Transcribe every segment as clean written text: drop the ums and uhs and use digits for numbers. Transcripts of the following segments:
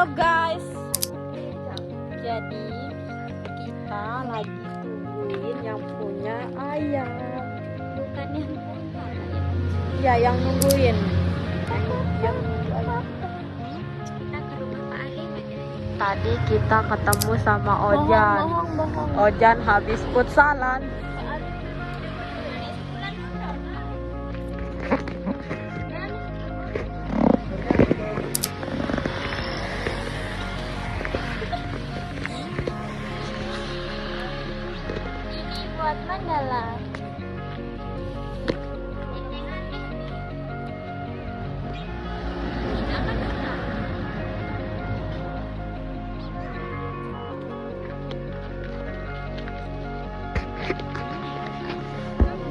Halo guys, jadi kita lagi tungguin yang punya ayam. Bukan yang punya. Ya, yang nungguin. Yang Kita ke rumah Pak Arif aja. tadi kita ketemu sama Ojan. Bohong. Ojan habis futsalan. Pak Arif. Sebulan udah, Pak. Ini buat mandala.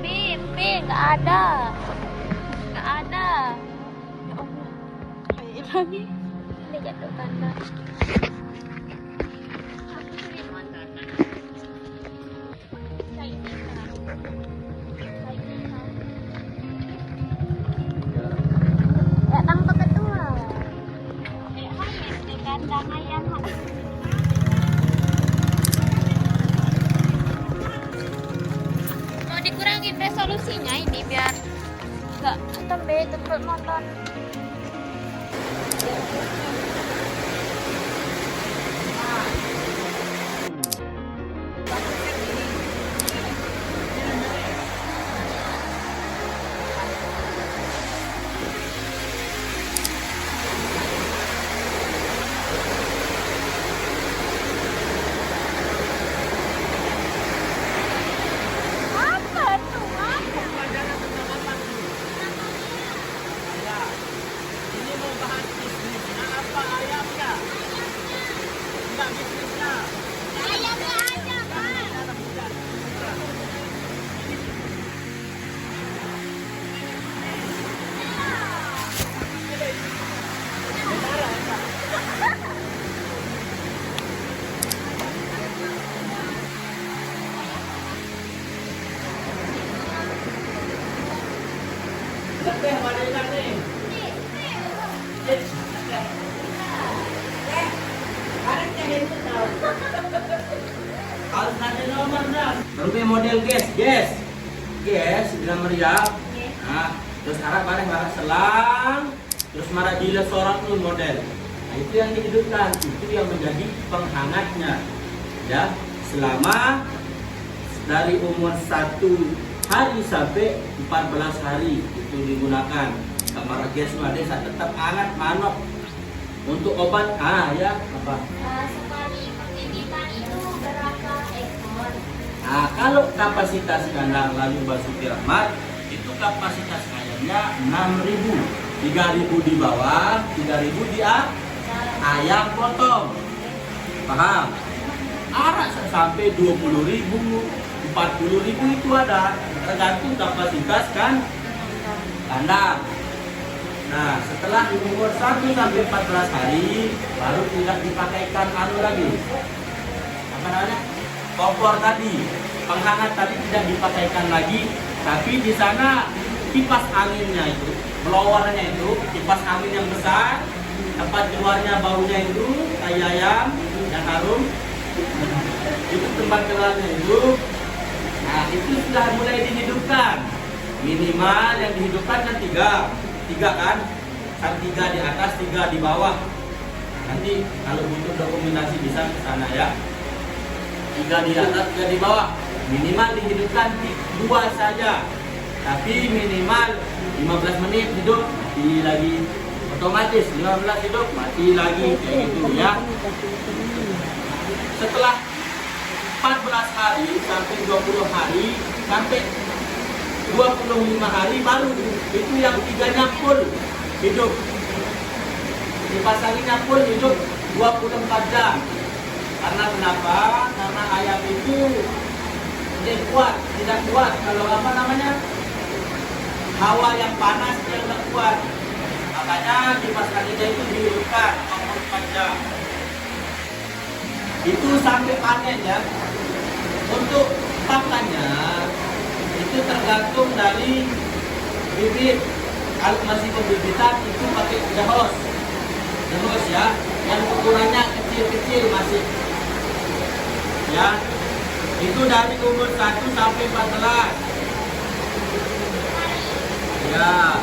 Bim, nggak ada. Nggak ada. Ya Allah. Kayak lagi. Ini jatuh tanda. Aku sering nonton. Datang ke ketua. Di kandang ayam. Mau dikurangin resolusinya ini biar nggak sampai cepet nonton. Apa tuh? Apa? Ini mau bahas bisnisnya apa ayamnya? Enggak bisnisnya. Ayamnya aja, Pak. Lebih mana ikan nih? Harus ada nomornya. Lebih model gas, bilang meriah. Nah, terus harap bareng selang, terus marah gila sorot tuh model. Nah, itu yang dihidupkan, itu yang menjadi penghangatnya. Ya, selama dari umur 1 hari sampai 14 hari itu digunakan. Kamar gas ada tetap hangat manok untuk obat. Ya apa? Sekali pendidikan itu berapa ekor? Nah, kalau kapasitas kandang lalu Basuki Rahmat itu kapasitas ayamnya 6.000, 3.000 di bawah, 3.000 di atas. Ayam potong, paham? Arak sampai 20.000, 40.000 itu ada, tergantung kapasitas kan kandang. Nah, setelah umur 1 sampai 14 hari baru tidak dipakaikan lagi. Apa namanya? Kompor tadi, penghangat tadi tidak dipakaikan lagi, tapi di sana kipas anginnya itu, blowernya itu, kipas angin yang besar, tempat keluarnya baunya itu, tai ayam yang harum, itu tempat keluarnya itu. Nah, itu sudah mulai dihidupkan. Minimal yang dihidupkan kan tiga kan, kan 3 di atas, 3 di bawah. Nanti kalau butuh dokumentasi bisa ke sana ya. 3 di atas, 3 di bawah. Minimal dihidupkan 2 saja. Tapi minimal 15 menit hidup, mati lagi. Otomatis 15 hidup, mati lagi, kayak gitu ya. Setelah 14 hari sampai 20 hari sampai 25 hari baru itu yang 3-nya full hidup. Dipasanginnya full hidup 24 jam. Karena kenapa? Karena ayam itu tidak kuat kalau apa namanya? Hawa yang panas dia tidak kuat. Makanya dipasanginnya itu dihidupkan 24 jam. Itu sampai panen ya. Untuk pakannya itu tergantung dari bibit. Kalau masih pembibitan itu pakai jahos ya. yang ukurannya kecil-kecil masih. Ya, itu dari umur 1 sampai 14. Ya,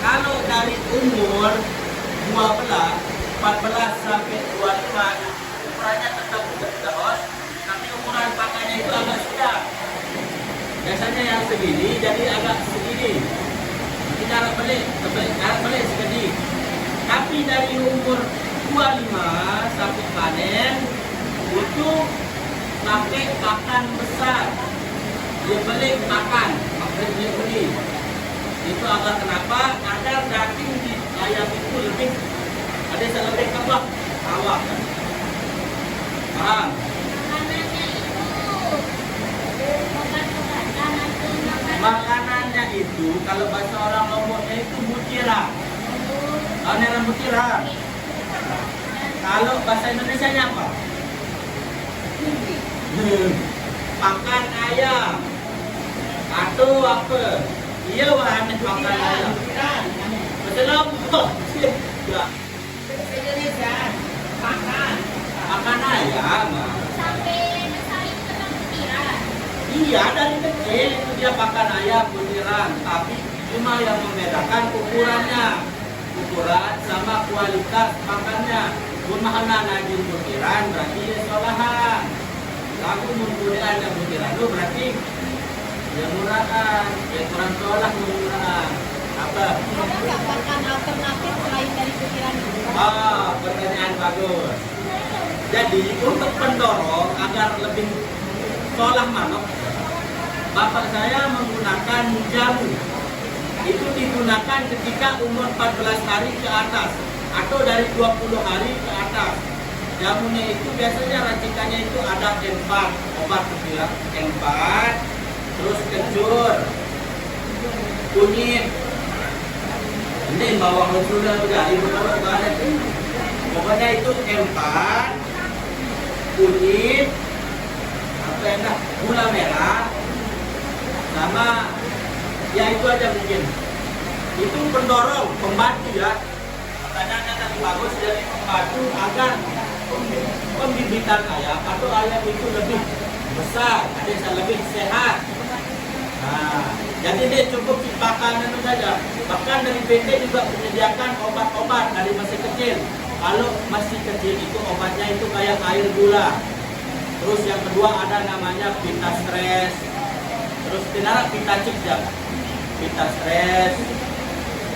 kalau dari umur 14 sampai 25, ukurannya tetap terus, tapi ukuran pakannya itu agak sedang. Biasanya yang segini jadi agak segini. Ini cara balik segini. Tapi dari umur 25 sampai panen itu pakai pakan besar. Dia beli pakan, maksudnya dia beli. Itu agak kenapa? Agar daging di ayam itu lebih lebih kebak awak. Paham? Makanannya itu kalau bahasa orang Lomboknya itu mutiara. Tahu mutiara? Kalau bahasa Indonesianya apa? Pakan ayam atau apa? Iya wahana pakan ayam. Bahasa Lombok. Indonesia pakan ayam. Sampai besar itu memang mutiara. Iya, dari kecil itu dia pakan ayam butiran, tapi cuma yang membedakan ukuran sama kualitas pakannya. Gunakan najin butiran berarti dia solahan. Lalu butiran yang butiran itu berarti dia murahan, dia kurang solah murahan. Apa? Ada nggak pakan alternatif selain dari butiran itu? Oh, pertanyaan bagus. Jadi untuk pendorong agar lebih solah manok, bapak saya menggunakan jamu. Itu digunakan ketika umur 14 hari ke atas atau dari 20 hari ke atas. Jamunya itu biasanya racikannya itu ada empat obat gitu ya. Empat, terus kencur, kunyit. Ini bawang sudah ibu tahu ada. Pokoknya itu empat, kunyit, apa yang dah, gula merah, sama ya itu aja mungkin. Itu pendorong, pembantu ya. Pertanyaannya tadi bagus, jadi pembantu agar pembibitan ayam atau ayam itu lebih besar, ada yang lebih sehat. Nah, jadi dia cukup pakan itu saja. Bahkan dari PT juga menyediakan obat-obat dari masih kecil. Kalau masih kecil itu obatnya itu kayak air gula. Terus yang kedua ada namanya Vita Stress. Terus tinara Vita Cikjak, Vita Stress,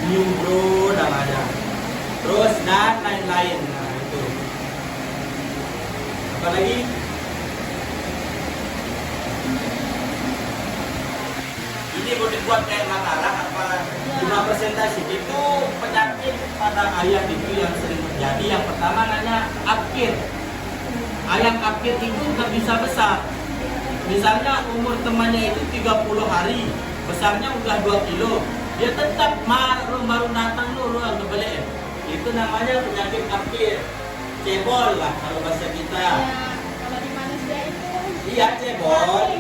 New Bro namanya. Terus dan lain-lain. Nah itu. Apa lagi? Ini mau dibuat kayak makalah apa? Cuma presentasi itu penyakit pada ayam itu yang sering terjadi. Yang pertama namanya apkir. Ayam apkir itu nggak bisa besar. Misalnya umur temannya itu 30 hari, besarnya udah 2 kilo, dia tetap baru datang dulu ke balik. Itu namanya penyakit apkir. Cebol lah kalau bahasa kita. Ya, kalau di manusia itu. Iya cebol.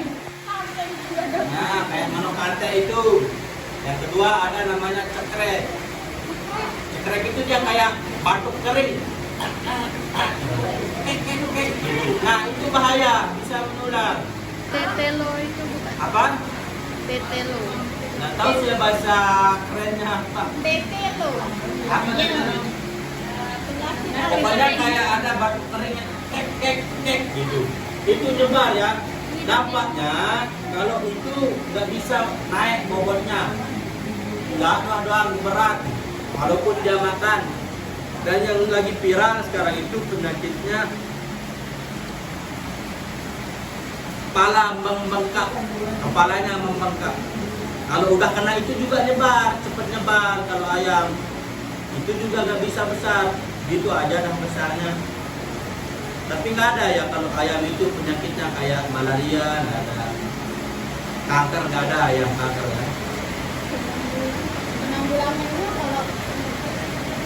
Nah, kayak manuk kante itu. Yang kedua ada namanya cekrek. Cekrek itu dia kayak batuk kering. Nah, itu bahaya, bisa menular. Tetelo itu bukan? Apa? Tetelo. Nggak tahu sih bahasa kerennya apa. Tetelo. Apa itu? Pokoknya kayak ada batuk keringnya, kek gitu. Itu nyebar ya. Dampaknya kalau itu nggak bisa naik bobotnya, nggak doang berat, walaupun dia makan. Dan yang lagi viral sekarang itu penyakitnya kepala membengkak, kepalanya membengkak. Kalau udah kena itu juga nyebar, cepat nyebar. Kalau ayam itu juga nggak bisa besar, gitu aja dah besarnya. Tapi nggak ada ya kalau ayam itu penyakitnya kayak malaria, nggak ada. Kanker nggak ada ayam kanker ya. Penanggulangannya kalau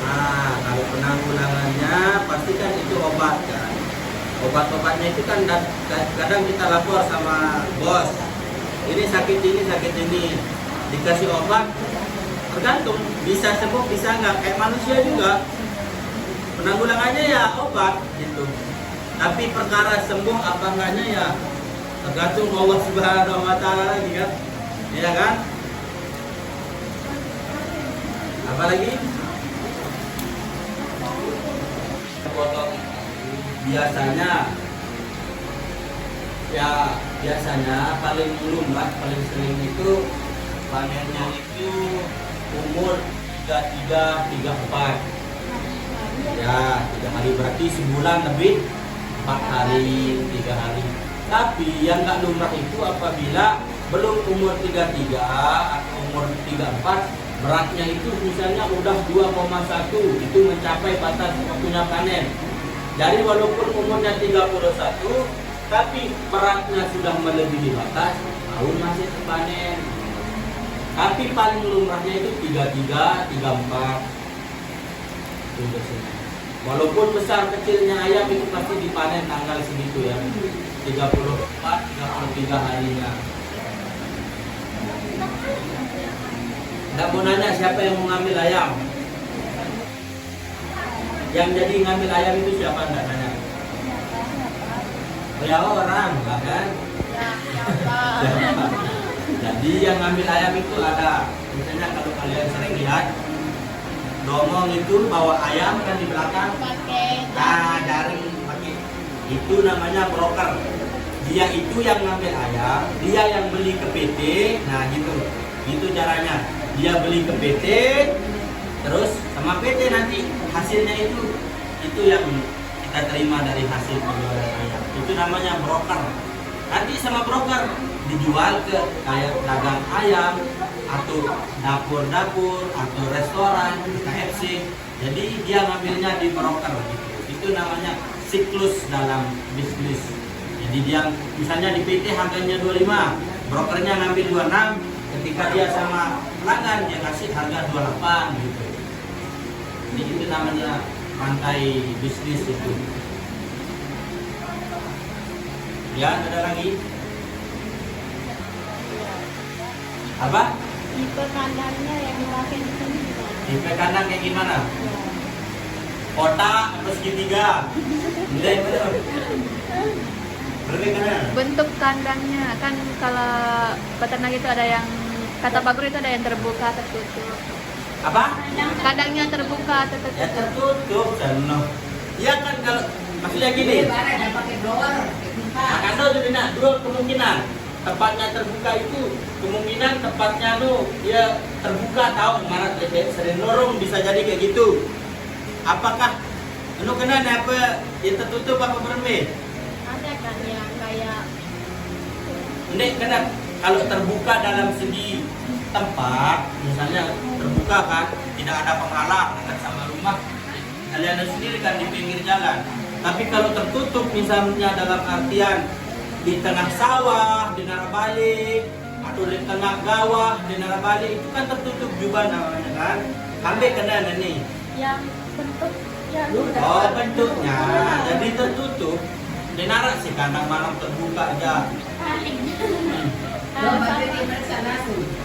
Nah, kalau penanggulangannya pastikan itu obat kan. Obat-obatnya itu kan kadang kita lapor sama bos. Ini sakit ini. Dikasih obat, tergantung bisa sembuh bisa nggak. Kayak manusia juga. penanggulangannya ya obat gitu. Tapi perkara sembuh apa enggaknya ya tergantung Allah Subhanahu wa taala lagi kan. Iya kan? Apa lagi? Potong biasanya paling lumrah paling sering itu panennya itu umur 33 34 ya 3 hari, berarti sebulan lebih 4 hari 3 hari. Tapi yang nggak lumrah itu apabila belum umur 33 atau umur 34, beratnya itu misalnya udah 2,1, itu mencapai batas waktunya panen. Jadi walaupun umurnya 31 tapi beratnya sudah melebihi batas, tahun masih terpanen. Tapi paling lumrahnya itu 33, 34. Walaupun besar kecilnya ayam itu pasti dipanen tanggal segitu ya, 34, 33 harinya. Nggak mau nanya siapa yang mau ngambil ayam? Yang jadi ngambil ayam itu siapa, nggak nanya? Ya orang, bahkan. Jadi yang ngambil ayam itu ada, misalnya kalau kalian sering lihat, domong itu bawa ayam kan di belakang, jaring pakai, itu namanya broker. Dia itu yang ngambil ayam, dia yang beli ke PT, nah gitu, itu caranya. Dia beli ke PT, terus sama PT nanti hasilnya itu yang kita terima dari hasil penjualan ayam. Itu namanya broker. Nanti sama broker dijual ke kayak dagang ayam atau dapur-dapur atau restoran, KFC. Jadi dia ngambilnya di broker gitu. Itu namanya siklus dalam bisnis. Jadi dia misalnya di PT harganya 25, brokernya ngambil 26, ketika dia sama pelanggan dia kasih harga 28 gitu. Jadi itu namanya rantai bisnis itu. Ya, ada lagi? Apa? Tipe kandangnya yang dipakai di sini gimana? Tipe kandang kayak gimana? Kotak atau segitiga? Nilai betul. Berbeda kan? Bentuk kandangnya kan kalau peternak itu ada yang kata Pak Guru itu ada yang terbuka tertutup. Apa? Kandangnya terbuka tertutup. Ya tertutup dan ya kan kalau maksudnya gini. Karena juga dua kemungkinan. Tempatnya terbuka itu kemungkinan tempatnya dia terbuka tahu mana sering lorong bisa jadi kayak gitu. Apakah kena apa dia tertutup apa berme? Ada kan yang kayak Ini kena kalau terbuka dalam segi tempat, misalnya terbuka kan, tidak ada penghalang dekat sama rumah, kalian sendiri kan di pinggir jalan. Tapi kalau tertutup misalnya dalam artian di tengah sawah, di Narabali, atau di tengah gawah, di Narabali, itu kan tertutup juga namanya kan. Sampai kena nih. Yang bentuk yang Oh bentuknya, jadi tertutup. Di narak sih kandang malam terbuka aja.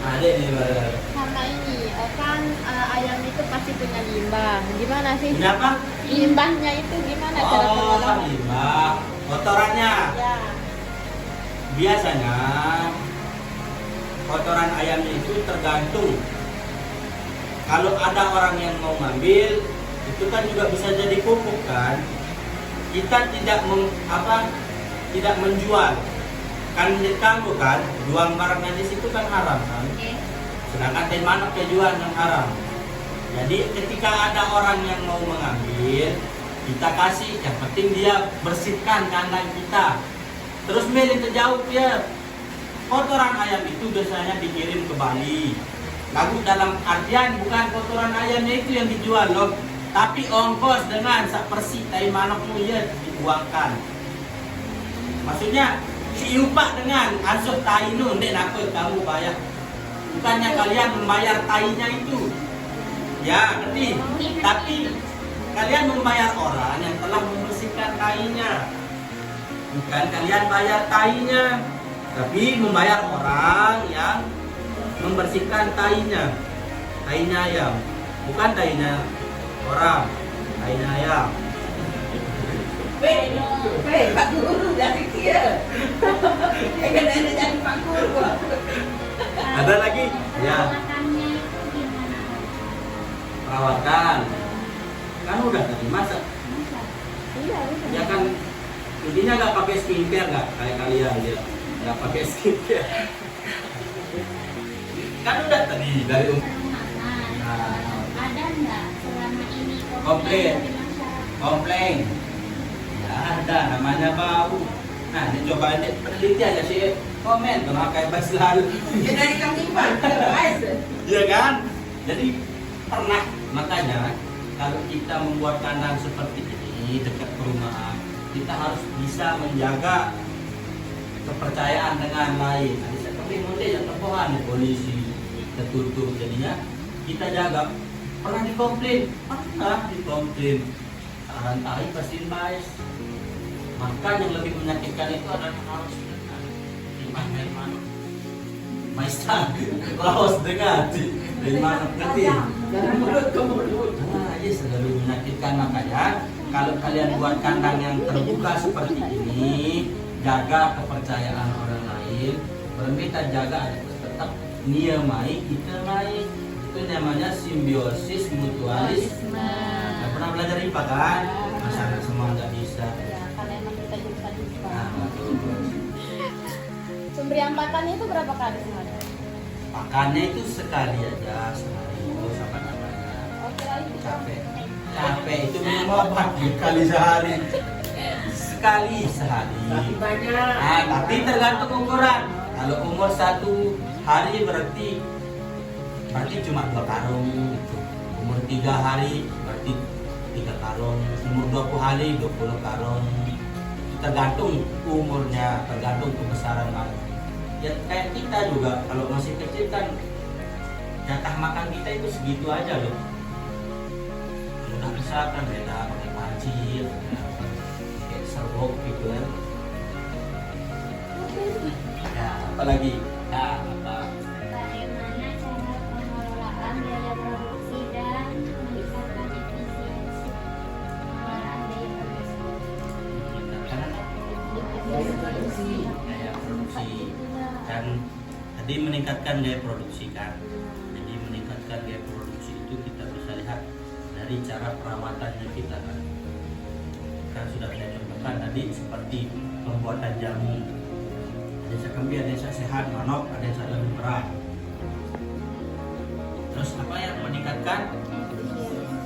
Ada nih baru. karena ini kan ayam itu pasti punya limbah. Gimana sih? Ini apa? Limbahnya itu gimana cara Oh, pengelolaan? limbah. Kotorannya. Ya. Biasanya kotoran ayamnya itu tergantung. Kalau ada orang yang mau ngambil, itu kan juga bisa jadi pupuk kan. Kita tidak menjual. Kan kamu kan jual barang najis itu kan haram kan. Sedangkan teh manuk jual yang haram. Jadi ketika ada orang yang mau mengambil, kita kasih, yang penting dia bersihkan kandang kita. Terus milih terjauh dia. Kotoran ayam itu biasanya dikirim ke Bali. Lalu dalam artian bukan kotoran ayamnya itu yang dijual loh, tapi ongkos dengan sak persi tai manukmu ya dibuangkan. Maksudnya diupak dengan asuh tai nu, ndek apa kamu bayar. Bukannya kalian membayar tainya itu. Ya, ngerti. Tapi kalian membayar orang yang telah membersihkan tainya. Bukan kalian bayar tainya, tapi membayar orang yang membersihkan tainya ayam, bukan tainya orang. Kain ayam. Pak Guru dari dia. Kan ada jadi Pak Guru. Ada lagi? Ya. Perawatannya itu gimana? Perawatan. Kan udah tadi masa. Iya, udah. Ya kan intinya nggak pakai skincare nggak kayak kalian ya. Nggak pakai skincare. Kan udah tadi dari Ada nggak selama ini Komplain. dari masyarakat? komplain. Ya ada namanya bau. Nah, ini coba aja peneliti aja sih komen memakai bas lalu. Ya dari kami Pak, Iya kan? Jadi pernah makanya kalau kita membuat kandang seperti ini dekat perumahan, kita harus bisa menjaga kepercayaan dengan lain. Nah, bisa kembali yang terpohan polisi tertutup jadinya kita jaga. Pernah dikomplain? Pernah dikomplain. Rantai pasti bias. Maka yang lebih menyakitkan itu adalah harus dengan timbang dari mana? Maistan, laos dengan dari mana ngerti? dari mulut ke mulut. Nah, ini selalu menyakitkan makanya kalau kalian buat kandang yang terbuka seperti ini, jaga kepercayaan orang lain. Kita jaga tetap nia mai kita mai. Itu namanya simbiosis mutualisme. Nggak pernah belajar IPA kan? Masa anak semua nggak bisa. Ya, karena emang kita jurusan IPA. Nah, bagus. Pemberian pakannya itu berapa kali sehari? Pakannya itu sekali aja sehari. Nggak usah banyak-banyak. Oh, kirain itu Capek. Capek itu minum obat kali sehari. Sekali sehari. Tapi banyak. Nah, tapi tergantung ukuran. Kalau umur 1 hari berarti cuma 2 karung gitu. Umur 3 hari berarti 3 karung. Umur 20 hari 20 karung. Tergantung umurnya, tergantung kebesaran anak. Ya kayak kita juga kalau masih kecil kan jatah makan kita itu segitu aja loh. Kalau udah besar kan beda pakai panci, pakai serbuk gitu kan. Ya, apalagi? Ya, apa? Bagaimana cara pengelolaan biaya produksi dan meningkatkan efisiensi pengelolaan biaya produksi? Gaya produksi kan tadi meningkatkan gaya produksi kan. Jadi meningkatkan gaya produksi itu kita bisa lihat dari cara perawatannya kita kan. Kan sudah saya contohkan tadi seperti pembuatan jamu. Ada yang kambing, ada yang sehat, manok, ada yang lebih berat. Terus apa yang meningkatkan?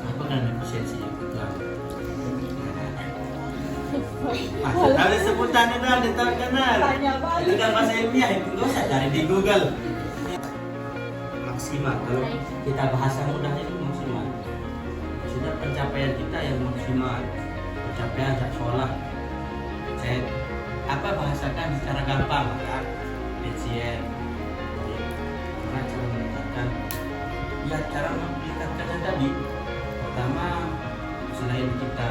Apa kan efisiensi itu? Ada sebutannya dah, diterkenal. Itu kan bahasa ilmiah, itu nggak usah cari di Google. Maksimal, kalau kita bahasa mudahnya itu maksimal. Sudah pencapaian kita yang maksimal, pencapaian sekolah. Saya apa bahasakan secara gampang, kan? Efisien. Karena cara meningkatkan, ya cara meningkatkannya tadi. Pertama, selain kita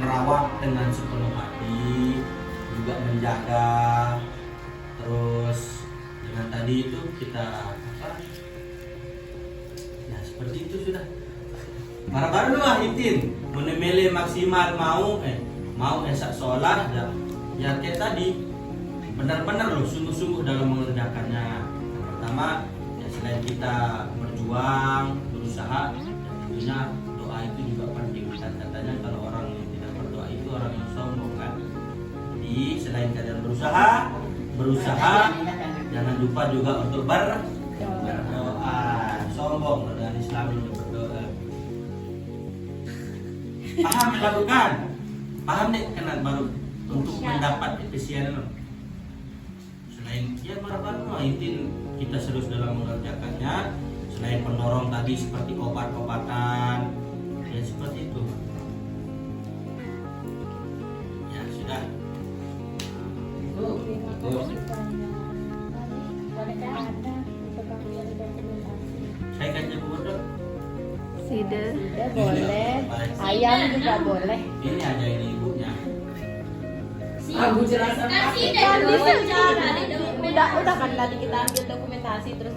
merawat dengan sepenuh hati, juga menjaga, terus dengan tadi itu kita apa? Ya seperti itu sudah. Baru-baru lah itin, menemele maksimal mau esak sholat ya kayak tadi benar-benar loh sungguh-sungguh dalam mengerjakannya. Yang pertama ya selain kita berjuang, berusaha, ya tentunya doa itu juga penting. Dan katanya kalau orang yang tidak berdoa itu orang yang sombong kan. Jadi selain kalian berusaha, jangan lupa juga untuk berdoa. Sombong dengan Islam untuk berdoa. Paham melakukan? Paham deh kenal baru untuk mendapat efisien. Selain ya baru-baru intin kita serius dalam mengerjakannya. Selain pendorong tadi seperti obat-obatan, ya seperti itu. Ya sudah. Bolehkah ada tukang cari dokumentasi? Saya kan jago bodoh. Sida boleh, ayam juga boleh. Ini aja ini ibunya. Aku jelaskan. Kasih deh Kan dulu di sini. cara. Udah kan tadi kita ambil dokumentasi terus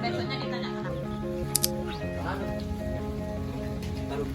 Besoknya ditanya kenapa. Taruh.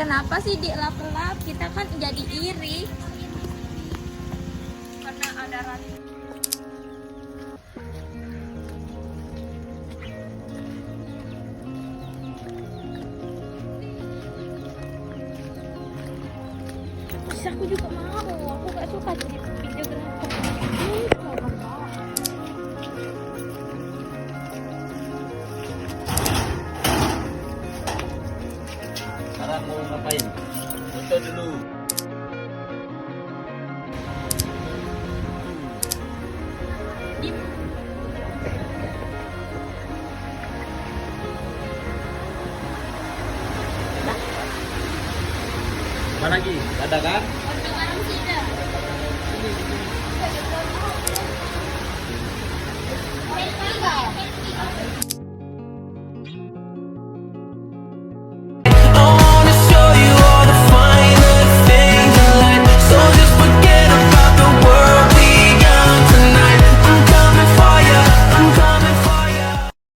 Kenapa sih dilap-lap? Kita kan jadi iri. Karena ada rasa. Terus aku juga mau. Aku gak suka jadi videografer. Sekarang mau ngapain? Foto dulu. Apa lagi? Ada kan?